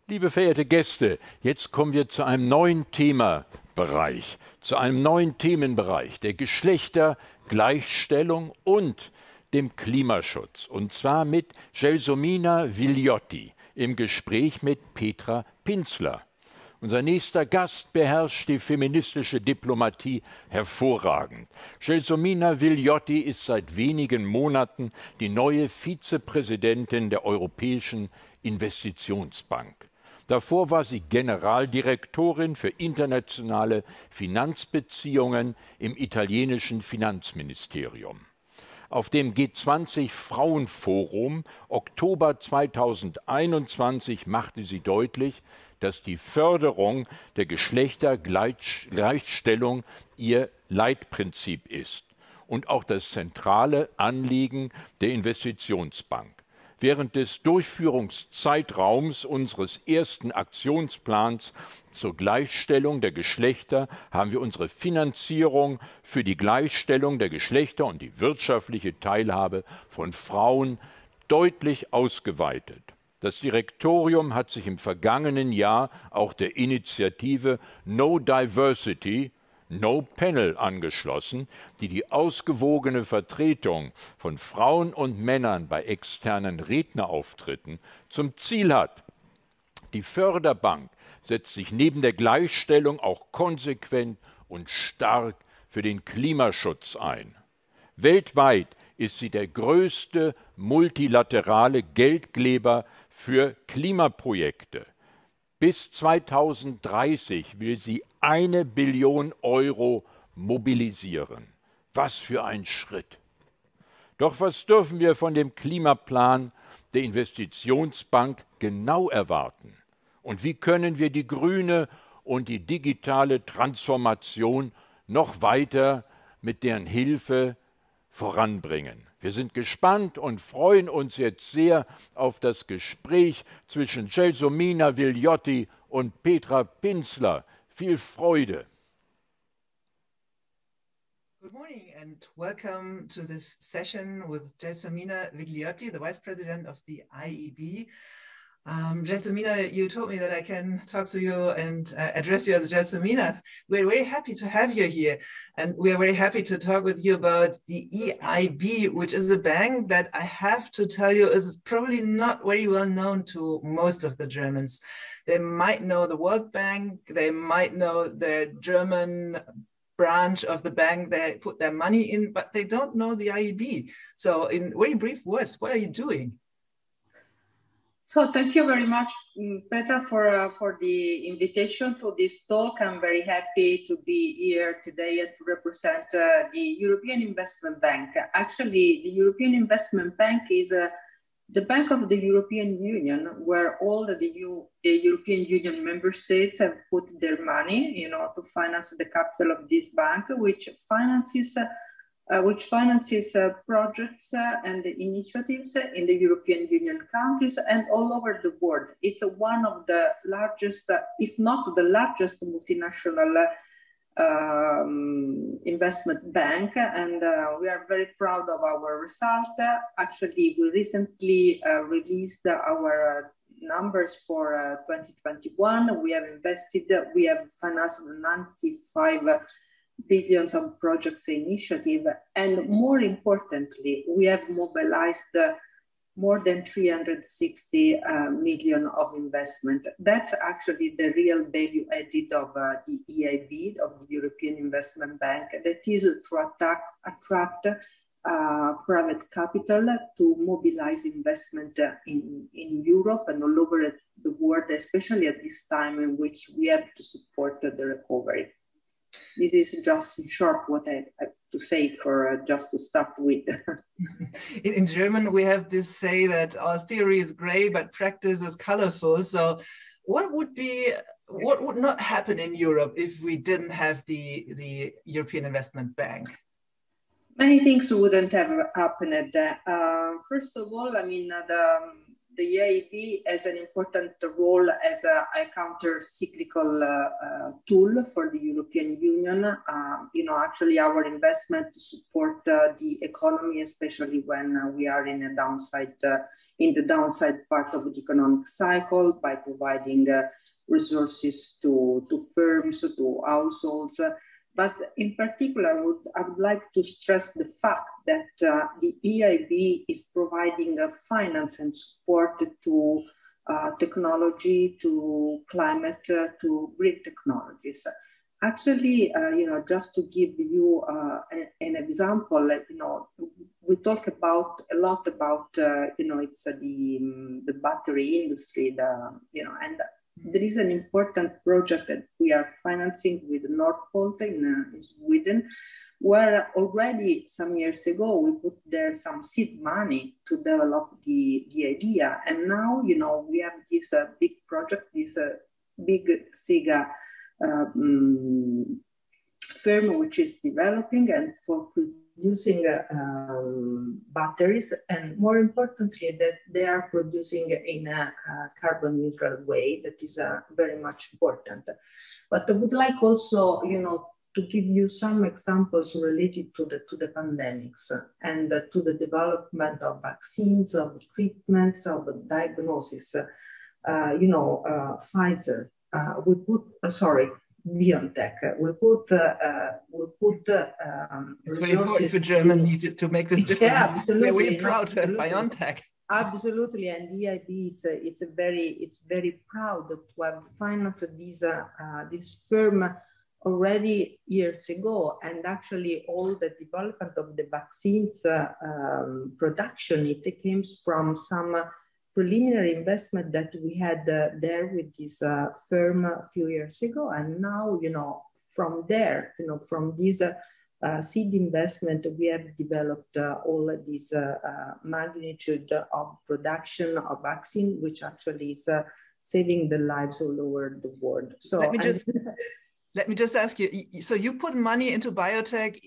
Liebe verehrte Gäste, jetzt kommen wir zu einem neuen Themenbereich, der Geschlechtergleichstellung und dem Klimaschutz. Und zwar mit Gelsomina Vigliotti im Gespräch mit Petra Pinzler. Unser nächster Gast beherrscht die feministische Diplomatie hervorragend. Gelsomina Vigliotti ist seit wenigen Monaten die neue Vizepräsidentin der Europäischen Investitionsbank. Davor war sie Generaldirektorin für internationale Finanzbeziehungen im italienischen Finanzministerium. Auf dem G20-Frauenforum Oktober 2021 machte sie deutlich, dass die Förderung der Geschlechtergleichstellung ihr Leitprinzip ist und auch das zentrale Anliegen der Investitionsbank. Während des Durchführungszeitraums unseres ersten Aktionsplans zur Gleichstellung der Geschlechter haben wir unsere Finanzierung für die Gleichstellung der Geschlechter und die wirtschaftliche Teilhabe von Frauen deutlich ausgeweitet. Das Direktorium hat sich im vergangenen Jahr auch der Initiative No Diversity, No Panel angeschlossen, die die ausgewogene Vertretung von Frauen und Männern bei externen Rednerauftritten zum Ziel hat. Die Förderbank setzt sich neben der Gleichstellung auch konsequent und stark für den Klimaschutz ein. Weltweit ist sie der größte multilaterale Geldgeber für Klimaprojekte. Bis 2030 will sie 1 Billion Euro mobilisieren. Was für ein Schritt! Doch was dürfen wir von dem Klimaplan der Investitionsbank genau erwarten? Und wie können wir die grüne und die digitale Transformation noch weiter mit deren Hilfe voranbringen? Wir sind gespannt und freuen uns jetzt sehr auf das Gespräch zwischen Gelsomina Vigliotti und Petra Pinzler. Viel Freude! Good morning and welcome to this session with Gelsomina Vigliotti, the Vice President of the IEB. Gelsomina, you told me that I can talk to you and address you as Gelsomina. We're very happy to have you here. And we are very happy to talk with you about the EIB, which is a bank that I have to tell you is probably not very well known to most of the Germans. They might know the World Bank, they might know their German branch of the bank they put their money in, but they don't know the IEB. So in very brief words, what are you doing? So thank you very much, Petra, for the invitation to this talk. I'm very happy to be here today and to represent the European Investment Bank. Actually, the European Investment Bank is the bank of the European Union, where all the European Union member states have put their money, to finance the capital of this bank, which finances projects and initiatives in the European Union countries and all over the world. It's one of the largest, if not the largest multinational investment bank, and we are very proud of our result. Actually, we recently released our numbers for 2021. We have financed 95 billions of projects initiative, and more importantly, we have mobilized more than 360 million of investment. That's actually the real value added of the EIB, of the European Investment Bank, that is to attract private capital to mobilize investment in Europe and all over the world, especially at this time in which we have to support the recovery. This is just in short what I have to say for just to start with. In German, we have this say that our theory is gray, but practice is colorful. So what would not happen in Europe if we didn't have the European Investment Bank? Many things wouldn't have happened. First of all, I mean, the EIB has an important role as a counter-cyclical tool for the European Union. Actually our investment to support the economy, especially when we are in a downside, in the downside part of the economic cycle, by providing resources to firms, to households. But in particular, I would like to stress the fact that the EIB is providing finance and support to technology, to climate, to green technologies. Actually, just to give you an example, we talk a lot about, it's the battery industry, and there is an important project that we are financing with Northvolt in Sweden, where already some years ago we put there some seed money to develop the idea. And now, we have this big project, this big SIGA firm which is developing and for producing batteries, and more importantly that they are producing in a carbon neutral way. That is very much important. But I would like also, to give you some examples related to the pandemics and to the development of vaccines, of treatments, of diagnosis. Pfizer, BioNTech. We put it's very important for Germany to make this difference. Yeah, absolutely. We're really proud of BioNTech. Absolutely, and EIB it's very proud to have financed this firm already years ago, and actually all the development of the vaccines production, it came from some preliminary investment that we had there with this firm a few years ago. And now, from there, from this seed investment, we have developed all of this magnitude of production of vaccine, which actually is saving the lives all over the world. So let me just ask you, so you put money into biotech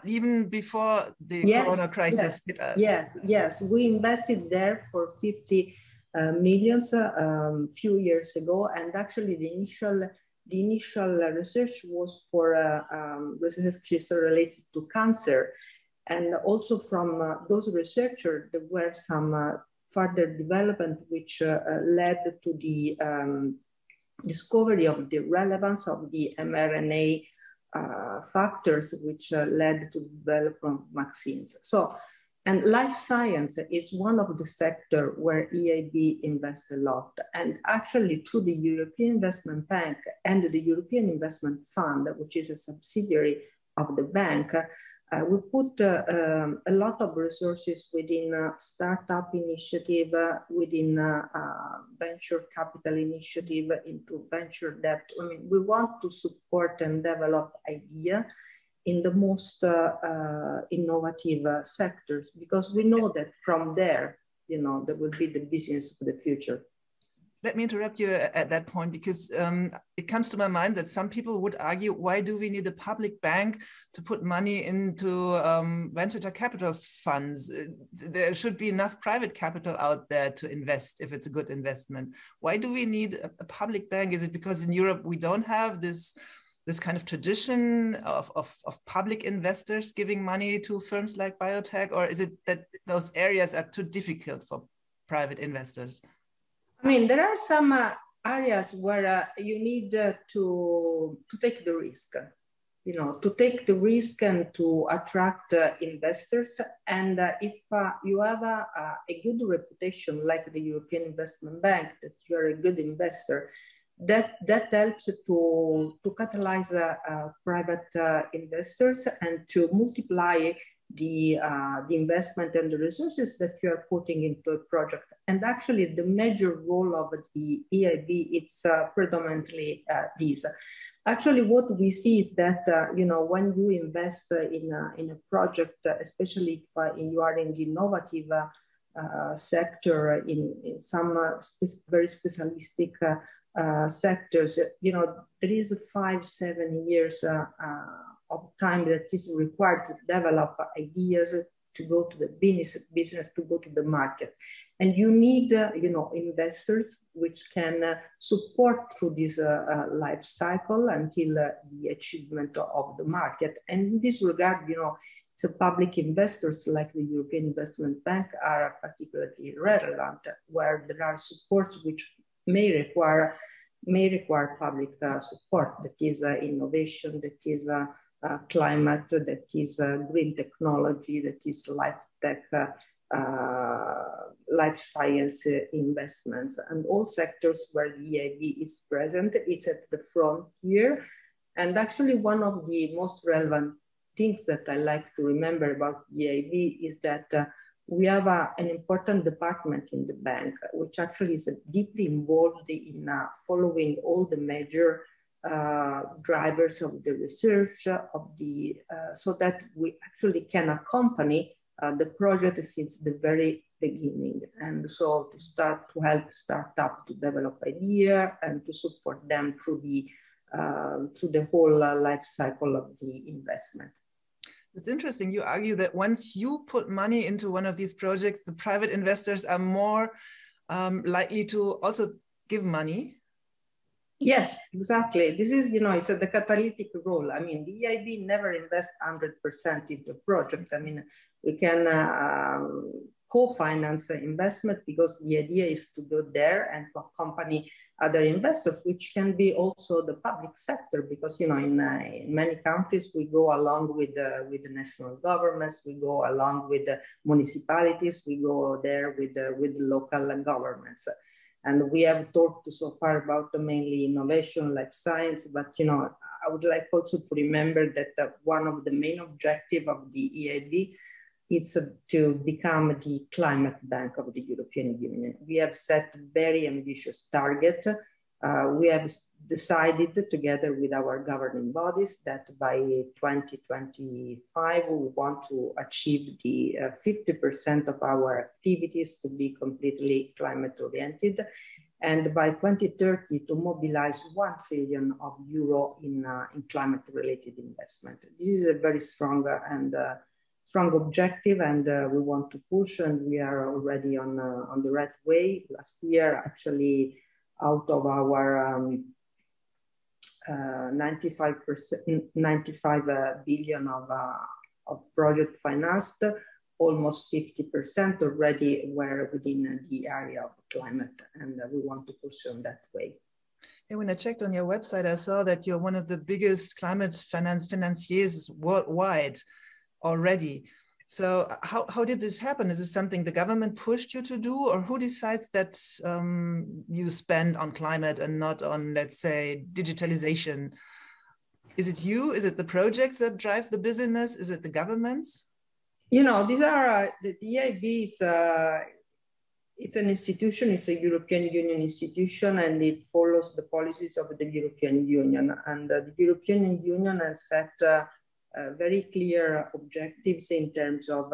even before the Corona crisis hit us? Yes. We invested there for 50 millions a few years ago. And actually the initial research was for researches related to cancer. And also from those researchers, there were some further development which led to the discovery of the relevance of the mRNA factors which led to the development of vaccines. And life science is one of the sectors where EIB invests a lot. And actually through the European Investment Bank and the European Investment Fund, which is a subsidiary of the bank, we put a lot of resources within startup initiative, within venture capital initiative, into venture debt. I mean, we want to support and develop ideas in the most innovative sectors, because we know that from there, there will be the business of the future. Let me interrupt you at that point, because it comes to my mind that some people would argue, why do we need a public bank to put money into venture capital funds? There should be enough private capital out there to invest if it's a good investment. Why do we need a public bank? Is it because in Europe we don't have this kind of tradition of public investors giving money to firms like biotech, or is it that those areas are too difficult for private investors? I mean, there are some areas where you need to take the risk, to take the risk and to attract investors. And if you have a good reputation, like the European Investment Bank, that you are a good investor, that helps to catalyze private investors and to multiply the investment and the resources that you are putting into a project. And actually the major role of the EIB, it's predominantly this. Actually, what we see is that, when you invest in a project, especially if you are in the innovative sector, in some very specialistic sectors, there is 5-7 years of time that is required to develop ideas, to go to the business, to go to the market. And you need, investors which can support through this life cycle until the achievement of the market. And in this regard, so public investors like the European Investment Bank are particularly relevant, where there are supports which may require public support. That is innovation, that is climate, that is green technology, that is life tech, life science investments, and all sectors where the EIB is present. It's at the frontier. And actually one of the most relevant things that I like to remember about the EIB is that we have an important department in the bank, which actually is deeply involved in following all the major drivers of the research, so that we actually can accompany the project since the very beginning. And so to help startups to develop ideas and to support them through the whole life cycle of the investment. It's interesting. You argue that once you put money into one of these projects, the private investors are more likely to also give money. Yes, exactly. This is, it's the catalytic role. I mean, the EIB never invests 100% in the project. I mean, we can co-finance investment because the idea is to go there and to accompany other investors, which can be also the public sector, because in many countries we go along with the national governments, we go along with the municipalities, we go there with the local governments. And we have talked so far about mainly innovation, like science, but I would like also to remember that one of the main objectives of the EIB is to become the climate bank of the European Union. We have set very ambitious target. We have decided together with our governing bodies that by 2025, we want to achieve the 50% of our activities to be completely climate oriented. And by 2030 to mobilize €1 trillion in climate related investment. This is a very strong objective, and we want to push, and we are already on the right way. Last year, actually, out of our 95 billion of project financed, almost 50% already were within the area of climate, and we want to push on that way. And when I checked on your website, I saw that you're one of the biggest climate financiers worldwide already. So how did this happen? Is this something the government pushed you to do, or who decides that you spend on climate and not on, let's say, digitalization? Is it you? Is it the projects that drive the business? Is it the governments? These are, the EIB is, it's an institution, it's a European Union institution, and it follows the policies of the European Union. And the European Union has set very clear objectives in terms of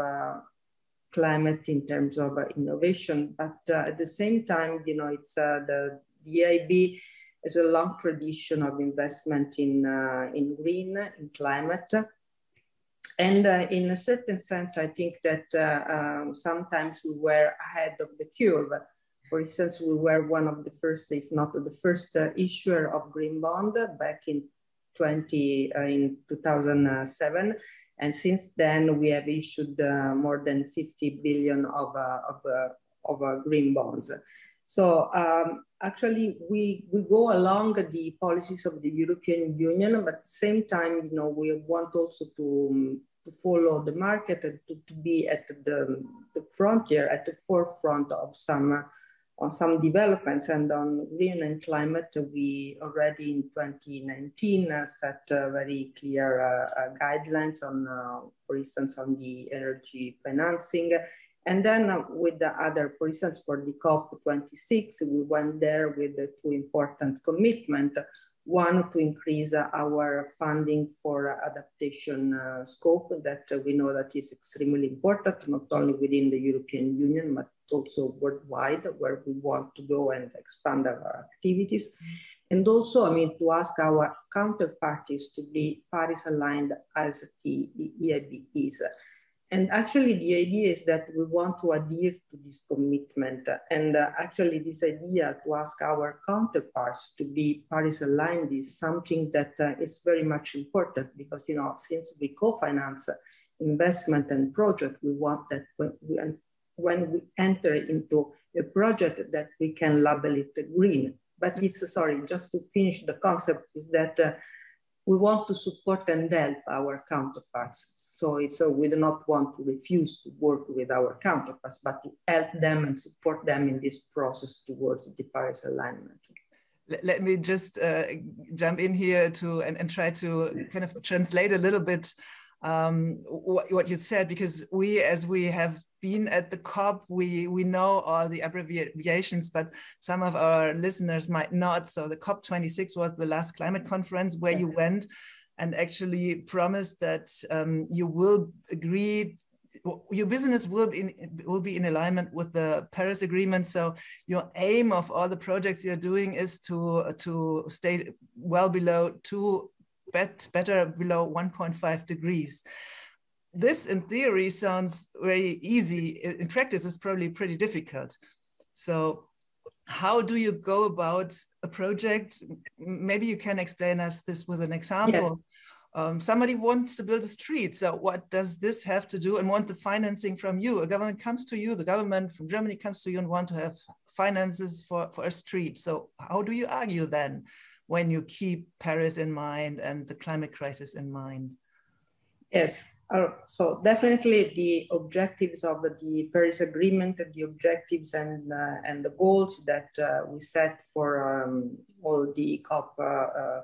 climate, in terms of innovation, but at the same time, it's the EIB has a long tradition of investment in green, in climate. And in a certain sense, I think that sometimes we were ahead of the curve. For instance, we were one of the first, if not the first issuer of green bond back in 2007. And since then, we have issued more than 50 billion of green bonds. So actually, we go along the policies of the European Union, but at the same time, we want also to follow the market and to be at the frontier, at the forefront of some developments. And on green and climate, we already in 2019 set very clear guidelines on, for instance, on the energy financing. And then with the other, for instance, for the COP26, we went there with the two important commitments. One, to increase our funding for adaptation scope that we know that is extremely important, not only within the European Union, but also worldwide, where we want to go and expand our activities. And also, to ask our counterparties to be Paris aligned as the EIB is. And actually, the idea is that we want to adhere to this commitment. And actually, this idea to ask our counterparts to be Paris aligned is something that is very much important because, you know, since we co-finance investment and project, we want that when we enter into a project that we can label it green. But it's, sorry, just to finish the concept is that we want to support and help our counterparts. So we do not want to refuse to work with our counterparts, but to help them and support them in this process towards the Paris alignment. Let me just jump in here and try to kind of translate a little bit what you said, because as we have been at the COP, we know all the abbreviations, but some of our listeners might not. So the COP26 was the last climate conference where you went and actually promised that you will agree, your business will be in alignment with the Paris Agreement. So your aim of all the projects you're doing is to stay well below better below 1.5 degrees. This in theory sounds very easy. In practice, it's probably pretty difficult. So how do you go about a project? Maybe you can explain us this with an example. Yes. Somebody wants to build a street. So what does this have to do and want the financing from you? A government comes to you, the government from Germany comes to you and want to have finances for a street. So how do you argue then when you keep Paris in mind and the climate crisis in mind? Yes. So definitely the objectives of the Paris Agreement and the objectives and the goals that we set for all the COP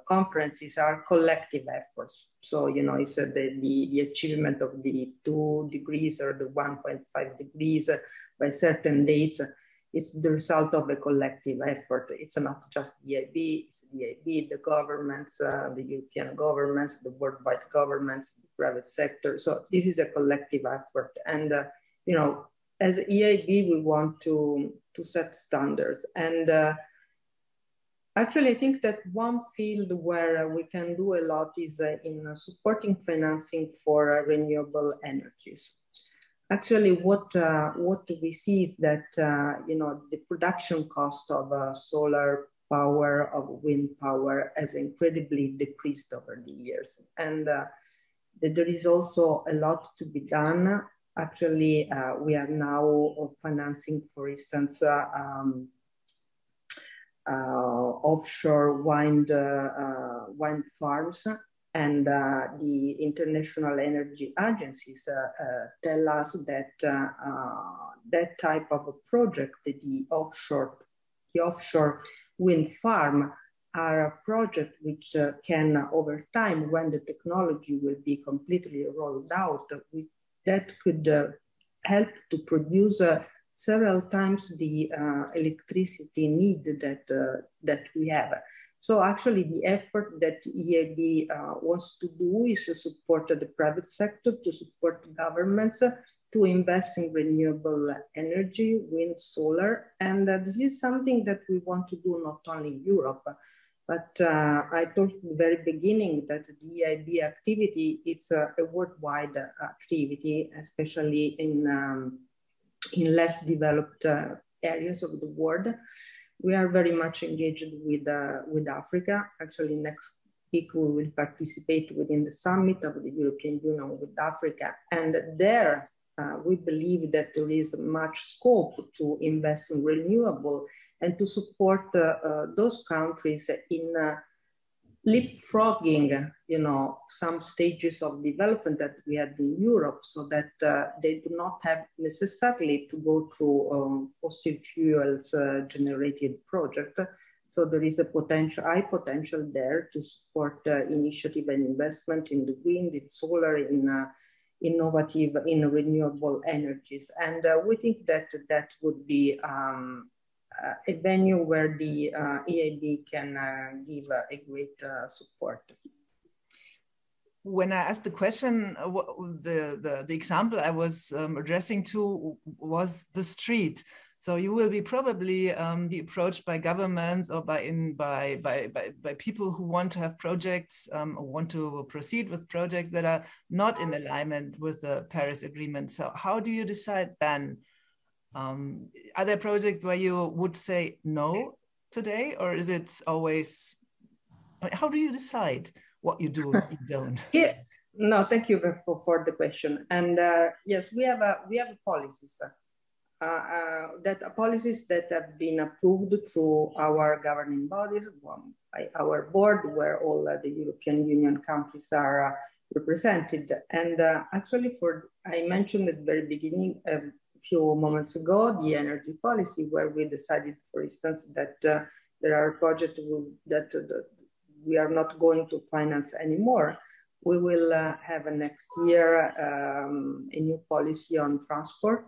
conferences are collective efforts. So, you know, it's the achievement of the 2 degrees or the 1.5 degrees by certain dates. It's the result of a collective effort. It's not just the EIB, it's the EIB, the governments, the European governments, the worldwide governments, the private sector. So this is a collective effort. And, you know, as EIB, we want to set standards. And actually, I think that one field where we can do a lot is in supporting financing for renewable energies. Actually, what we see is that, you know, the production cost of solar power, of wind power has incredibly decreased over the years. And there is also a lot to be done. Actually, we are now financing, for instance, offshore wind farms. And the international energy agencies tell us that that type of a project, the offshore wind farm, are a project which can, over time, when the technology will be completely rolled out, that could help to produce several times the electricity need that we have. So actually the effort that EIB wants to do is to support the private sector, to support governments, to invest in renewable energy, wind, solar. And this is something that we want to do not only in Europe, but I told in the very beginning that the EIB activity is a worldwide activity, especially in less developed areas of the world. We are very much engaged with Africa. Actually, next week we will participate within the summit of the European Union with Africa. And there we believe that there is much scope to invest in renewable and to support those countries in leapfrogging, you know, some stages of development that we had in Europe, so that they do not have necessarily to go through fossil fuels generated project. So there is a high potential there to support initiative and investment in the wind, in solar, in innovative, in renewable energies. And we think that that would be a venue where the EIB can give a great support. When I asked the question, the example I was addressing to was the street. So you will be probably be approached by governments or by people who want to have projects or want to proceed with projects that are not in alignment with the Paris Agreement. So how do you decide then? Are there projects where you would say no today, or is it always? How do you decide what you do and what you don't? Yeah. No, thank you for the question. And yes, we have policies. Policies that have been approved through our governing bodies, by our board, where all the European Union countries are represented. And actually, I mentioned at the very beginning, a few moments ago, the energy policy, where we decided, for instance, that there are projects that we are not going to finance anymore. We will have next year a new policy on transport.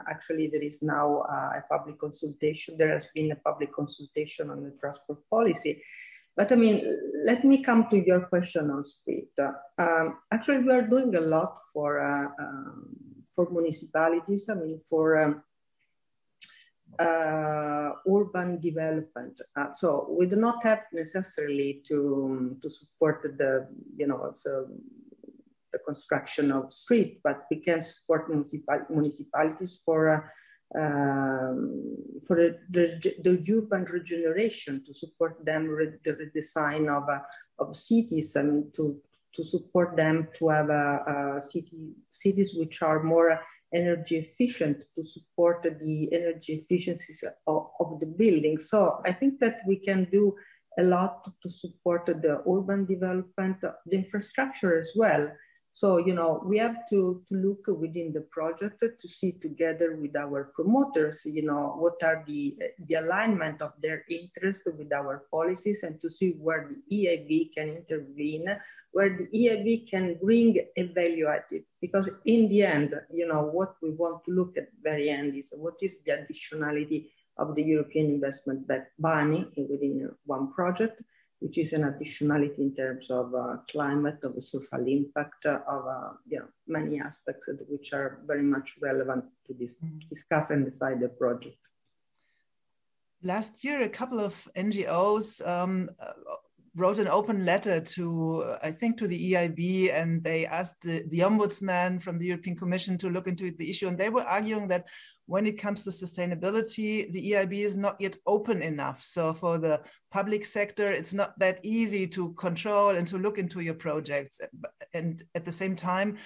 Actually, there is now a public consultation. There has been a public consultation on the transport policy. But I mean, let me come to your question on street. Actually, we are doing a lot for municipalities. I mean, for urban development. So we do not have necessarily to support the construction of street, but we can support municipalities for the urban regeneration, to support them the redesign of cities, and to support them to have cities which are more energy efficient, to support the energy efficiencies of the building. So I think that we can do a lot to support the urban development, the infrastructure as well. So, you know, we have to look within the project to see together with our promoters, you know, what are the alignment of their interest with our policies, and to see where the EIB can intervene, where the EIB can bring a value added. Because in the end, you know, what we want to look at the very end is what is the additionality of the European investment backed money within one project, which is an additionality in terms of climate, of social impact, of many aspects which are very much relevant to discuss and decide the project. Last year, a couple of NGOs wrote an open letter to, I think, to the EIB, and they asked the ombudsman from the European Commission to look into the issue. And they were arguing that when it comes to sustainability, the EIB is not yet open enough. So for the public sector, it's not that easy to control and to look into your projects. And at the same time,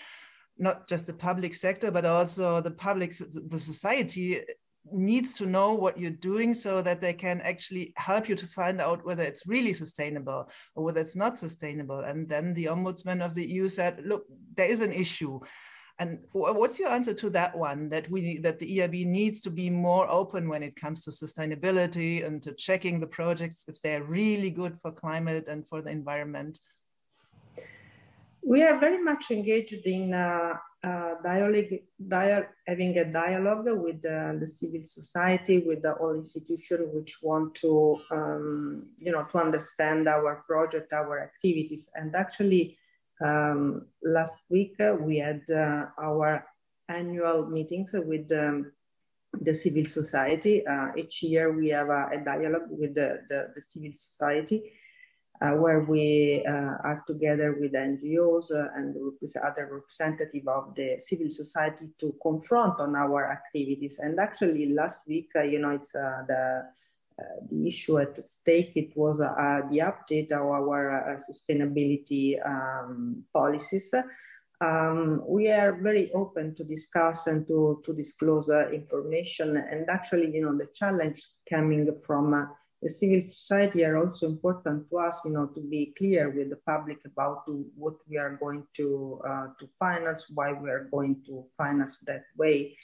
not just the public sector, but also the society needs to know what you're doing so that they can actually help you to find out whether it's really sustainable or whether it's not sustainable. And then the ombudsman of the EU said, look, there is an issue. And what's your answer to that one, that the EIB needs to be more open when it comes to sustainability and to checking the projects if they're really good for climate and for the environment? We are very much engaged in having a dialogue with the civil society, with the all institutions which want to, to understand our project, our activities. And actually, last week we had our annual meetings with the civil society. Each year we have a dialogue with the civil society. Where we are together with NGOs and other representatives of the civil society to confront on our activities. And actually last week, it's the issue at stake. It was the update of our sustainability policies. We are very open to discuss and to disclose information. And actually, the challenge coming from the civil society are also important to us, to be clear with the public about what we are going to finance, why we are going to finance that way.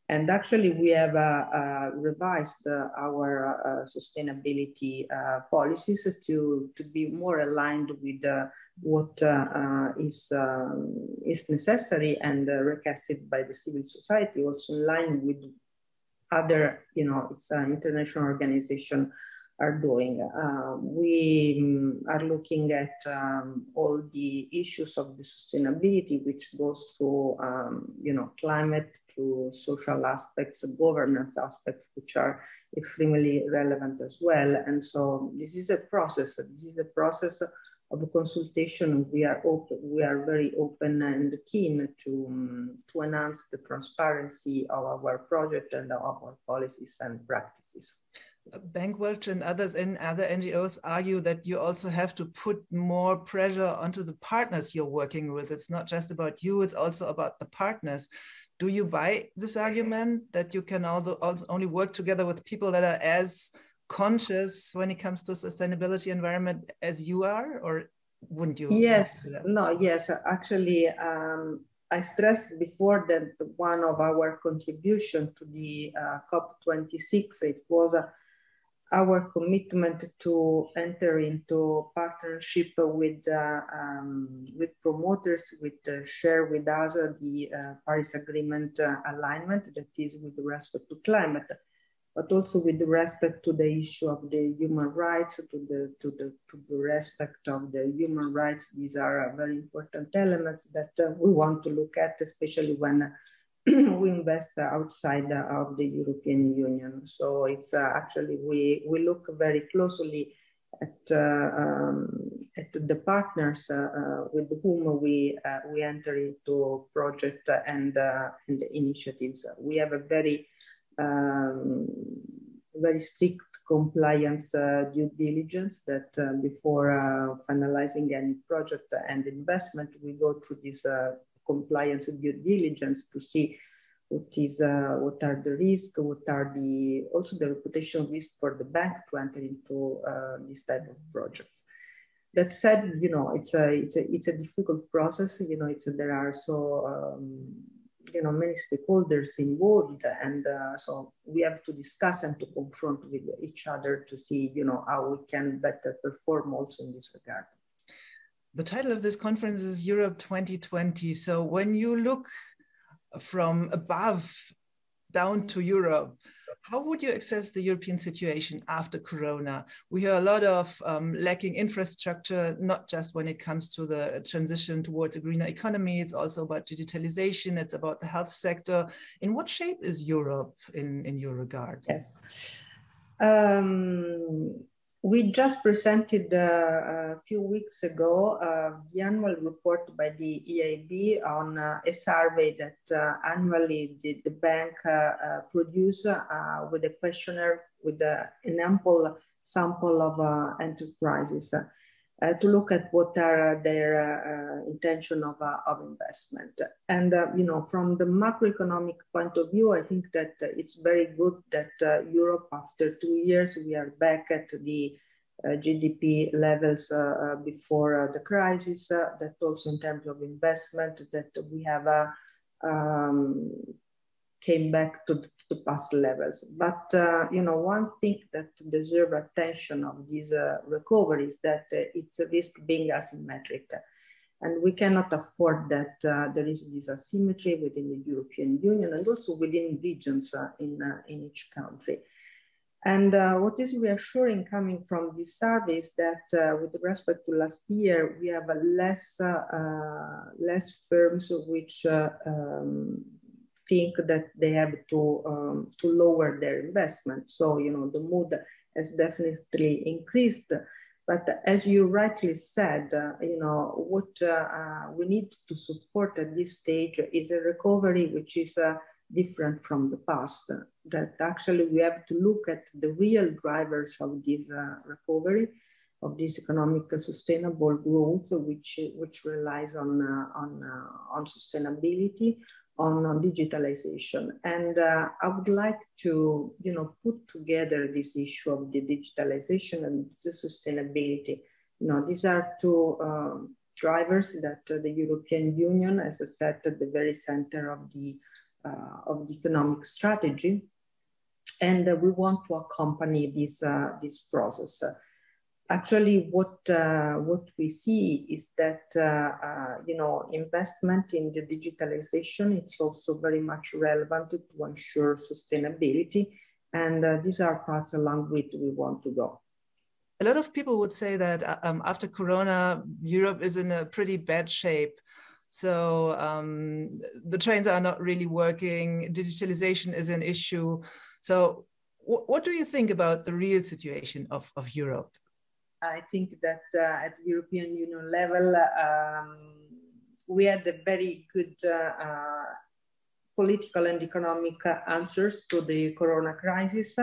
And actually, we have revised our sustainability policies to be more aligned with what is necessary and requested by the civil society, also in line with other, it's an international organization are doing. We are looking at all the issues of the sustainability, which goes through, climate, to social aspects, governance aspects, which are extremely relevant as well. And so this is a process. This is a process of a consultation. We are very open and keen to enhance the transparency of our project and of our policies and practices. Bankwatch and others and other NGOs argue that you also have to put more pressure onto the partners you're working with. It's not just about you, it's also about the partners. Do you buy this argument that you can also only work together with people that are as conscious when it comes to sustainability environment as you are, or wouldn't you? Yes, no, yes, actually, I stressed before that one of our contribution to the COP26, it was our commitment to enter into partnership with promoters, share with us the Paris Agreement alignment, that is with respect to climate, but also with respect to the issue of the human rights, to the respect of the human rights. These are very important elements that we want to look at, especially when we invest outside of the European Union. So it's actually, we look very closely at the partners with whom we enter into project and initiatives. We have a very strict compliance due diligence that before finalizing any project and investment, we go through this compliance due diligence to see what are the risks, what are also the reputational risk for the bank to enter into this type of projects. That said, it's a difficult process. There are many stakeholders involved, and so we have to discuss and to confront with each other to see, how we can better perform also in this regard. The title of this conference is Europe 2020. So when you look from above down to Europe, how would you assess the European situation after Corona? We hear a lot of lacking infrastructure, not just when it comes to the transition towards a greener economy. It's also about digitalization. It's about the health sector. In what shape is Europe in your regard? Yes. We just presented a few weeks ago the annual report by the EIB on a survey that annually the bank produces with a questionnaire with an ample sample of enterprises to look at what are their intention of investment. And, from the macroeconomic point of view, I think that it's very good that Europe, after 2 years, we are back at the GDP levels before the crisis, that also in terms of investment, that we have came back to the past levels. But, one thing that deserves attention of this recovery is that it's a risk being asymmetric. And we cannot afford that there is this asymmetry within the European Union and also within regions in each country. And what is reassuring coming from this survey is that with respect to last year, we have less firms which think that they have to lower their investment. So, the mood has definitely increased. But as you rightly said, what we need to support at this stage is a recovery which is different from the past. That actually we have to look at the real drivers of this recovery, of this economic sustainable growth, which relies on sustainability, on digitalization. And I would like to, put together this issue of the digitalization and the sustainability. These are two drivers that the European Union, as I said, at the very center of the economic strategy, and we want to accompany this process. Actually, what we see is that investment in the digitalization, it's also very much relevant to ensure sustainability, and these are paths along which we want to go. a lot of people would say that after Corona, Europe is in a pretty bad shape. So the trains are not really working. Digitalization is an issue. So what do you think about the real situation of Europe? I think that at the European Union level, we had a very good political and economic answers to the Corona crisis.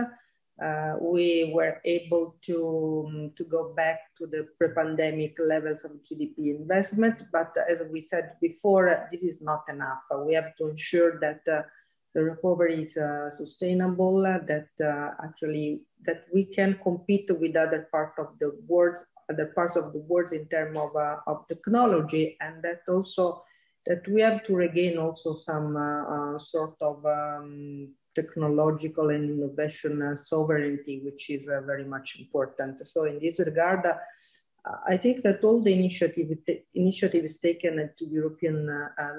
We were able to go back to the pre-pandemic levels of GDP investment, but as we said before, this is not enough. We have to ensure that the recovery is sustainable, that actually that we can compete with other parts of the world, in terms of technology, and that also that we have to regain also some sort of technological and innovation sovereignty, which is very much important. So in this regard, I think that all the initiatives taken at the European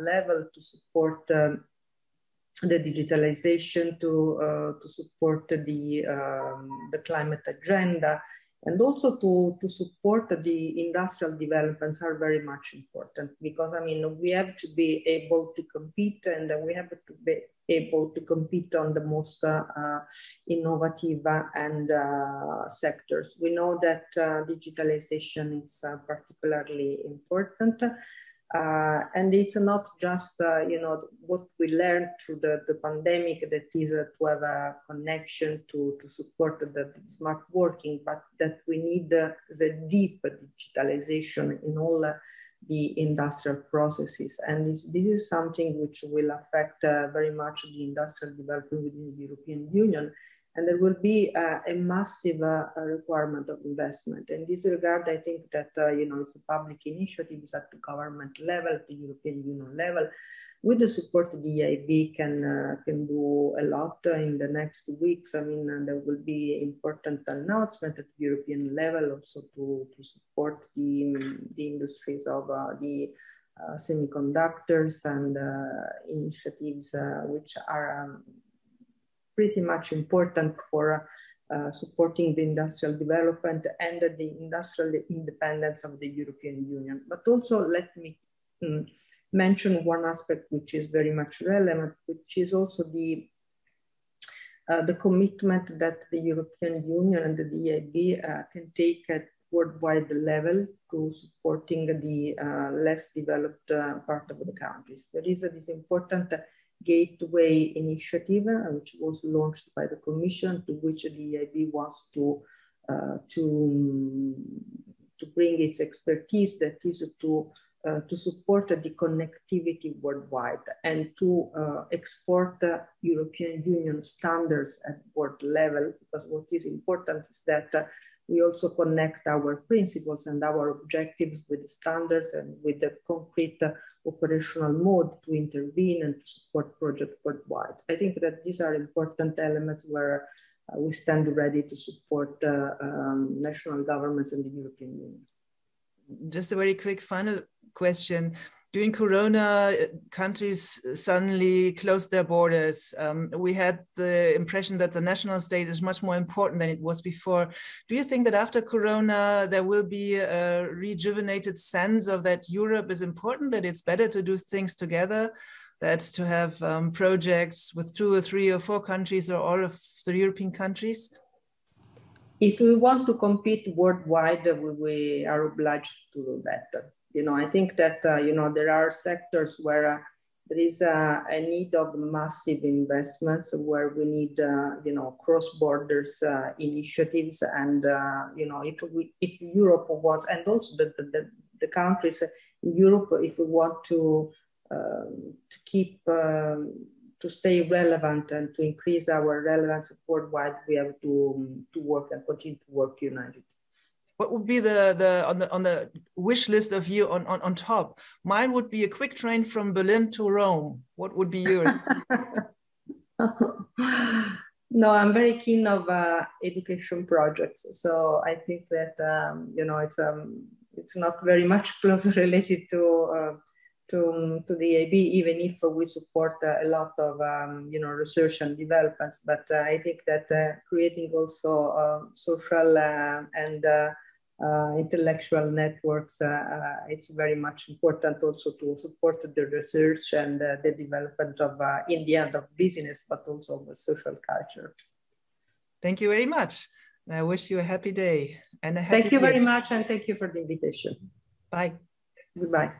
level to support the digitalization, to support the climate agenda, and also to support the industrial developments are very much important, because I mean we have to be able to compete, and we have to be able to compete on the most innovative and sectors. We know that digitalization is particularly important. And it's not just, what we learned through the pandemic, that is to have a connection to support the smart working, but that we need the deep digitalization in all the industrial processes. And this is something which will affect very much the industrial development within the European Union. And there will be a massive requirement of investment. In this regard, I think that it's a public initiatives at the government level, at the European Union level. With the support of the EIB can do a lot in the next weeks. I mean, there will be important announcement at the European level also to support the industries of the semiconductors and initiatives which are pretty much important for supporting the industrial development and the industrial independence of the European Union. But also let me mention one aspect which is very much relevant, which is also the commitment that the European Union and the EIB can take at worldwide level to supporting the less developed part of the countries. There is this important Gateway initiative, which was launched by the Commission, to which the EIB wants to bring its expertise, that is to support the connectivity worldwide and to export European Union standards at world level, because what is important is that we also connect our principles and our objectives with the standards and with the concrete operational mode to intervene and to support projects worldwide. I think that these are important elements where we stand ready to support national governments and the European Union. Just a very quick final question. During Corona, countries suddenly closed their borders. We had the impression that the national state is much more important than it was before. Do you think that after Corona, there will be a rejuvenated sense of that Europe is important, that it's better to do things together, that to have projects with 2 or 3 or 4 countries or all of the European countries? If we want to compete worldwide, we are obliged to do that. I think that, there are sectors where there is a need of massive investments, where we need, cross-borders initiatives. And, if Europe wants, and also the countries in Europe, if we want to keep, to stay relevant and to increase our relevance worldwide, we have to work and continue to work united. What would be on the wish list of you on top? Mine would be a quick train from Berlin to Rome. What would be yours? No, I'm very keen of education projects. So I think that it's not very much closely related to to the EIB, even if we support a lot of research and developments. But I think that creating also social and intellectual networks, it's very much important also to support the research and the development of, in the end, of business, but also of the social culture. Thank you very much. And I wish you a happy day and a happy Thank you year. very much, and thank you for the invitation. Bye. Goodbye.